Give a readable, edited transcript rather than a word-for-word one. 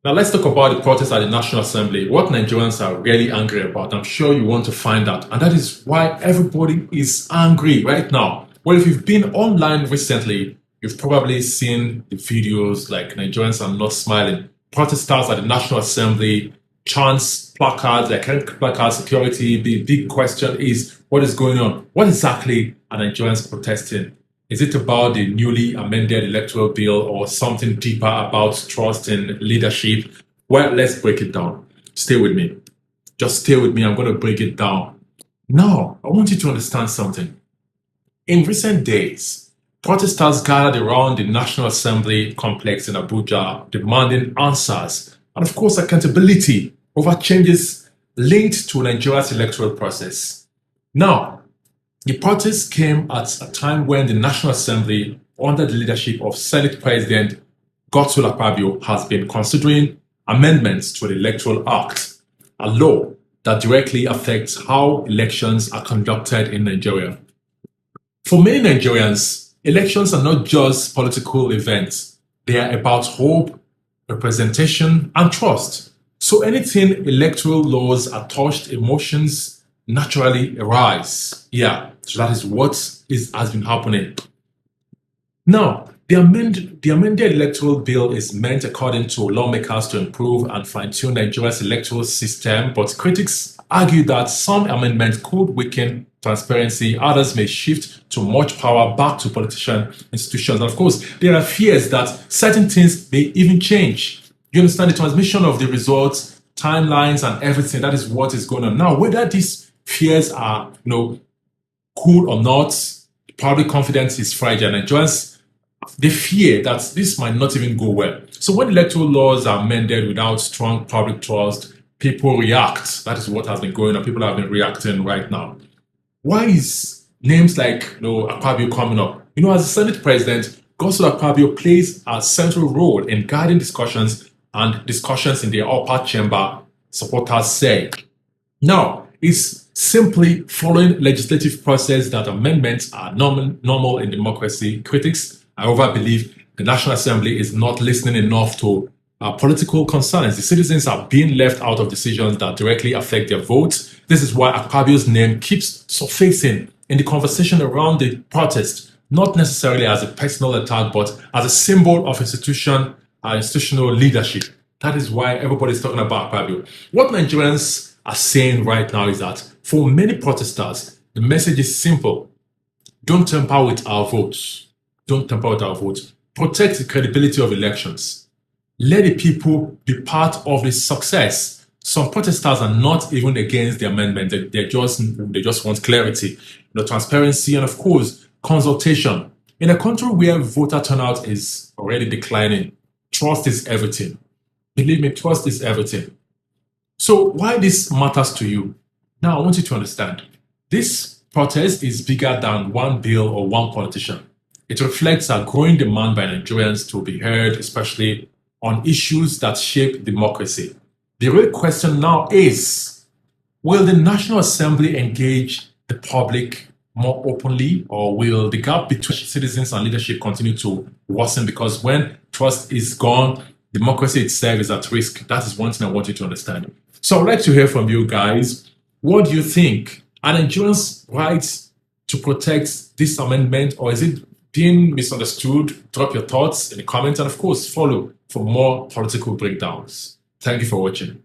Now let's talk about the protest at the National Assembly. What Nigerians are really angry about. I'm sure you want to find out. And that is why everybody is angry right now. Well, if you've been online recently, you've probably seen the videos like Nigerians are not smiling. Protesters at the National Assembly, chants, placards, like placard security. The big question is what is going on? What exactly are Nigerians protesting? Is it about the newly amended electoral bill or something deeper about trust in leadership? Well, let's break it down. Stay with me. Just stay with me. I'm going to break it down. Now, I want you to understand something. In recent days, protesters gathered around the National Assembly complex in Abuja demanding answers and, of course, accountability over changes linked to Nigeria's electoral process. Now, the protest came at a time when the National Assembly, under the leadership of Senate President Godswill Akpabio, has been considering amendments to the Electoral Act, a law that directly affects how elections are conducted in Nigeria. For many Nigerians, elections are not just political events. They are about hope, representation, and trust. So anything electoral laws are touched, emotions naturally arise. Yeah, so that is what has been happening. Now, the amended electoral bill is meant, according to lawmakers, to improve and fine-tune Nigeria's electoral system, but critics argue that some amendments could weaken transparency, others may shift too much power back to politician institutions. And of course, there are fears that certain things may even change. You understand the transmission of the results, timelines, and everything. That is what is going on. Now, whether these fears are, cool or not, public confidence is fragile. Nigerians, they fear that this might not even go well. So when electoral laws are amended without strong public trust, people react. That is what has been going on. People have been reacting right now. Why is names like Akpabio coming up? As a Senate President, Godswill Akpabio plays a central role in guiding discussions in the upper chamber, supporters say. Now, it's simply following legislative process that amendments are normal in democracy. Critics, however, believe the National Assembly is not listening enough to political concerns. The citizens are being left out of decisions that directly affect their votes. This is why Akpabio's name keeps surfacing in the conversation around the protest, not necessarily as a personal attack, but as a symbol of institutional leadership. That is why everybody's talking about Akpabio. What Nigerians are saying right now is that for many protesters, the message is simple. Don't tamper with our votes. Don't tamper with our votes. Protect the credibility of elections. Let the people be part of the success. Some protesters are not even against the amendment. They just want clarity, transparency, and of course, consultation. In a country where voter turnout is already declining, trust is everything. Believe me, trust is everything. So why this matters to you? Now, I want you to understand. This protest is bigger than one bill or one politician. It reflects a growing demand by Nigerians to be heard, especially on issues that shape democracy. The real question now is, will the National Assembly engage the public more openly, or will the gap between citizens and leadership continue to worsen? Because when trust is gone, democracy itself is at risk. That is one thing I want you to understand. So I'd like to hear from you guys. What do you think? Are Nigerians right to protect this amendment, or is it being misunderstood? Drop your thoughts in the comments and, of course, follow for more political breakdowns. Thank you for watching.